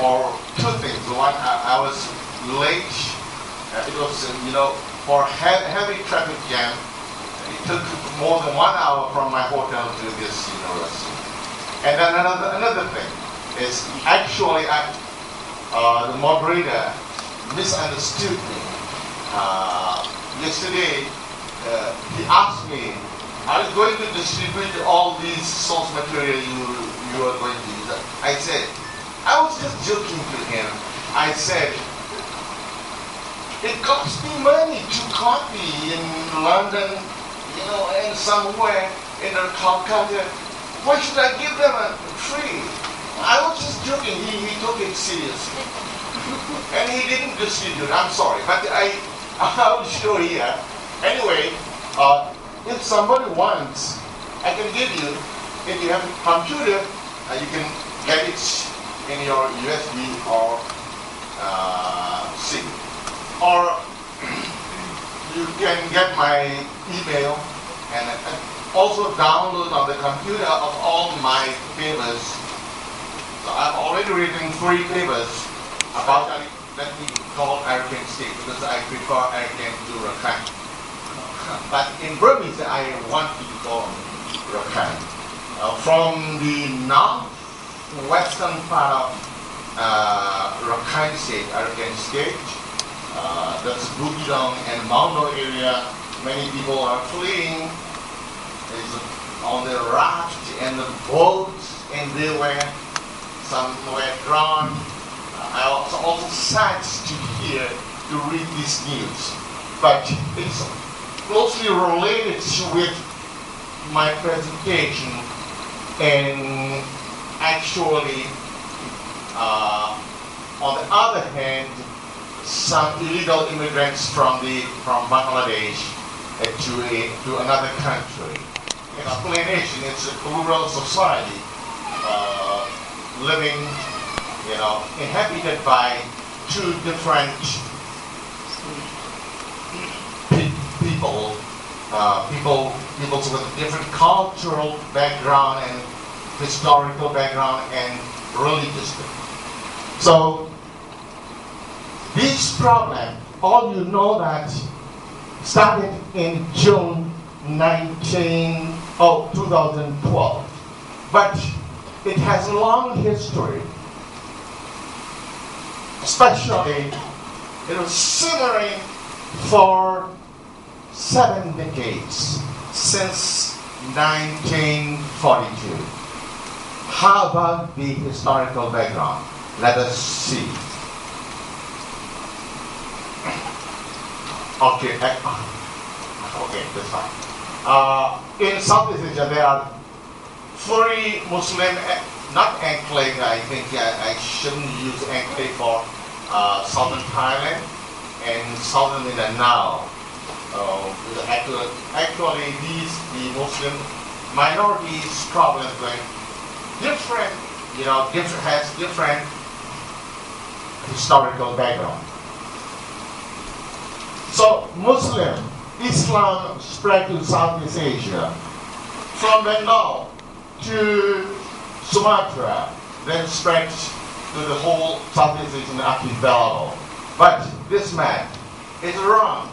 for two things. One, I was late. It was, for heavy traffic jam. It took more than 1 hour from my hotel to this university. And then another thing is actually the moderator misunderstood me. Yesterday, he asked me, "Are you going to distribute all these source material you are going to use?" I said, I was just joking to him. I said, it costs me money to copy in London, and somewhere in Calcutta. Why should I give them a free? I was just joking. He took it seriously. And he didn't distribute. I'm sorry. But I'll show here. Anyway, if somebody wants, I can give you, if you have a computer, you can get it in your USB or C. Or you can get my email and also download on the computer of all my papers. So I've already written 3 papers about that we call Arakan state because I prefer Arakan to Rakhine. But in Burmese, I want to call Rakhine. From the northwestern part of Rakhine state, Arakan state, that's Bukidong and Mahidol area. Many people are fleeing. It's on the raft and the boat, and they were drowned. I also sad to hear, to read this news, but it's closely related with my presentation, and actually, on the other hand, some illegal immigrants from Bangladesh to another country. Explanation: it's a plural society living, inhabited by 2 different people with different cultural background and historical background and religious background. So this problem, all you know that started in June 2012, but it has a long history. Especially, it was simmering for 7 decades, since 1942. How about the historical background? Let us see. Okay, that's fine. In Southeast Asia, there are 3 Muslim, not enclave, I think I shouldn't use enclave for southern Thailand and southern Mindanao. Actually, the Muslim minorities problem is like different, has different historical background. So Islam spread to Southeast Asia, from Bengal to Sumatra, then spread to the whole Southeast Asian archipelago. But this map is wrong.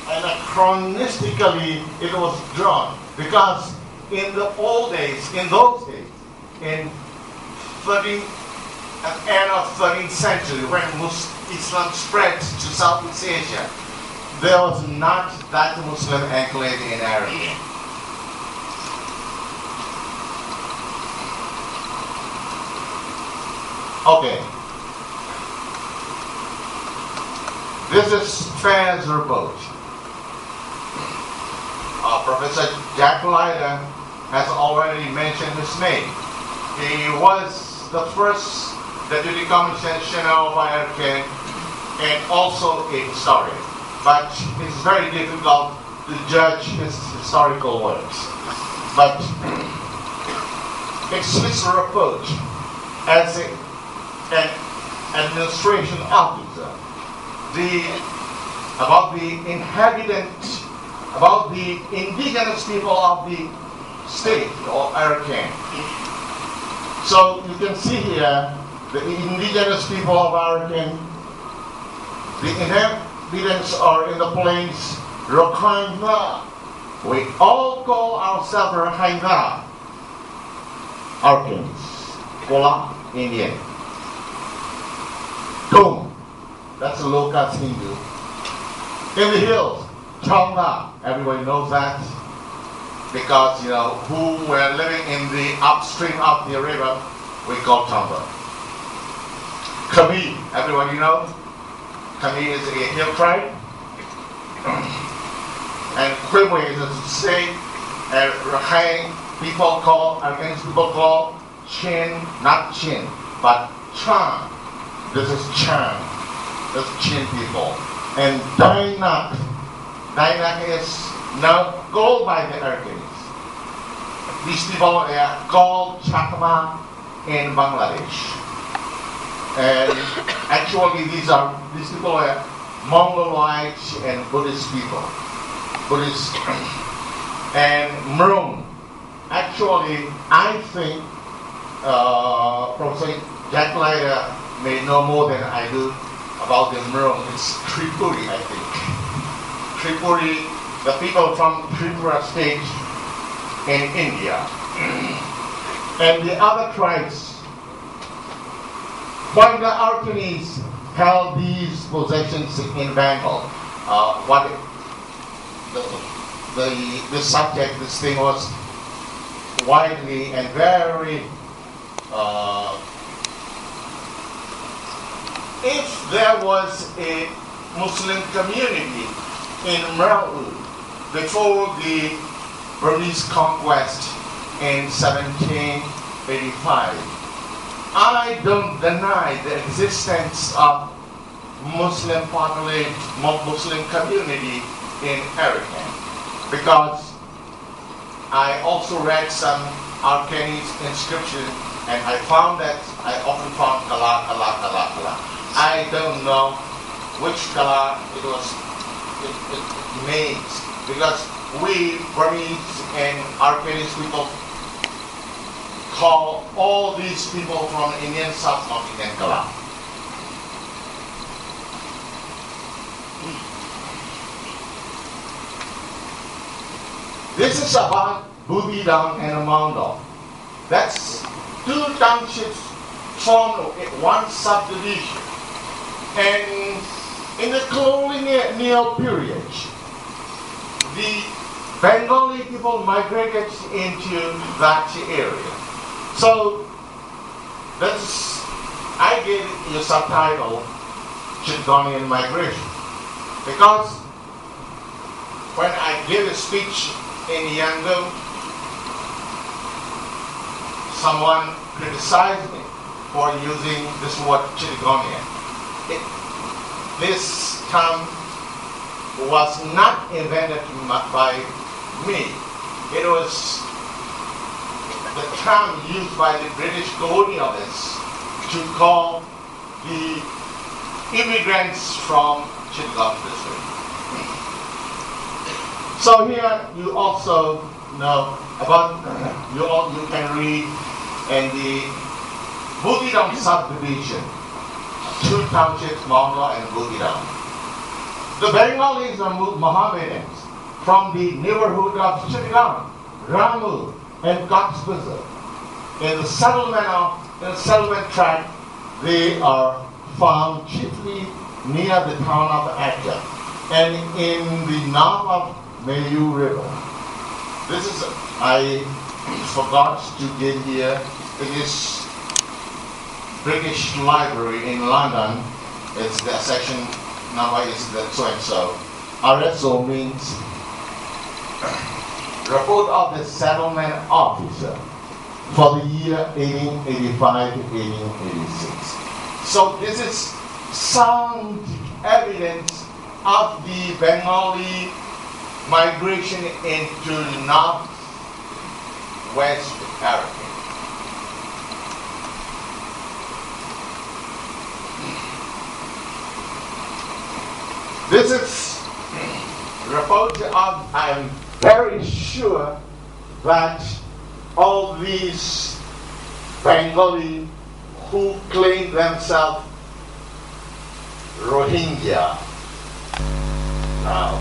Anachronistically, it was drawn because in those days, at the end of 13th century, when Islam spread to Southeast Asia, there was not that Muslim enclave in Arakan. Okay. This is Fairs report. Professor Jack Leiter has already mentioned his name. He was the first Deputy Commissioner of Arakan and also a historian. But it's very difficult to judge his historical works. But it's his report as an administration officer about the indigenous people of the state of Arakan. So you can see here the indigenous people of Arakan, the inhabitants are in the plains, Rakhine. We all call ourselves Rakhine, Arakans, Kola, Indian. Tung, that's a low-caste Hindu. In the hills, Changna, everybody knows that, because who were living in the upstream of the river, we call Changna. Khmer, everybody know? Khmer is a hill tribe. And Khmer is a state, and Rakhine people call, Arakanese people call Chin, not Chin, but Chan. This is Chan. This is Chin people. And Dainak. Dainak is now called by the Arakanese. These people are called Chakma in Bangladesh. And actually these people are Mongoloids and Buddhist people. Buddhist and Mrung. Actually, I think Professor Jack Leiter may know more than I do about the Mrung. It's Tripuri, I think. Tripuri, the people from Tripura state in India. And the other tribes, when the Arakanese held these possessions in Bangkok, the subject, this thing was widely and very, if there was a Muslim community in Marawi before the Burmese conquest in 1785, I don't deny the existence of Muslim populated, Muslim community in Arakan, because I also read some Arakanese inscription, and I found that I often found Kala. I don't know which Kala it means, because we Burmese and Arakanese people call all these people from Indian subcontinent Kala. This is about Bugidang and Mahidol. That's two townships formed one subdivision. And in the colonial period, the Bengali people migrated into that area. So I gave you a subtitle, Chittagonian migration, because when I gave a speech in Yangon, someone criticized me for using this word Chittagonian. This term was not invented by me. It was the term used by the British colonialists to call the immigrants from Chittagong district. So here you also know about, you can read in the Bugidang subdivision, two townships, Mahidol and Bugidang. The Bengalis are Mohammedans from the neighborhood of Chittagong, Ramu, and Cox's Bazar. In the settlement tract, they are found chiefly near the town of Akka and in the north of Mayu River. This is, I forgot to give here, it is British Library in London. It's the section number is the so-and-so. RSO means Report of the Settlement Officer for the year 1885 to 1886. So this is sound evidence of the Bengali migration into northwest Arakan. This is report of, I am very sure that all these Bengali who claim themselves Rohingya. Now,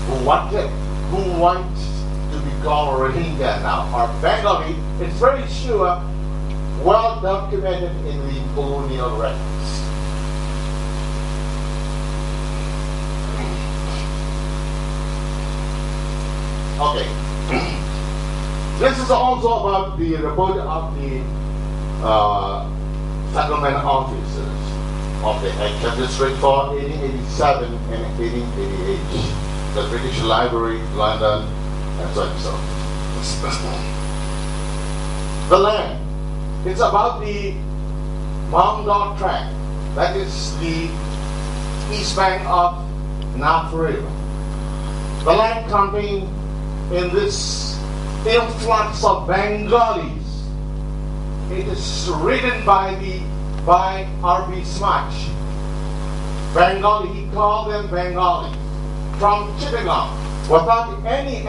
who want to be called Rohingya now, or Bengali, it's very sure, well documented in the colonial records. Okay. This is also about the report of the settlement officers of the Ancient District for 1887 and 1888. The British Library, London, and so on and so on. The land. It's about the Mahidol tract. That is the east bank of North River. The land contained in this influx of Bengalis. It is written by R.B. Smuts. Bengali, he called them Bengali from Chittagong without any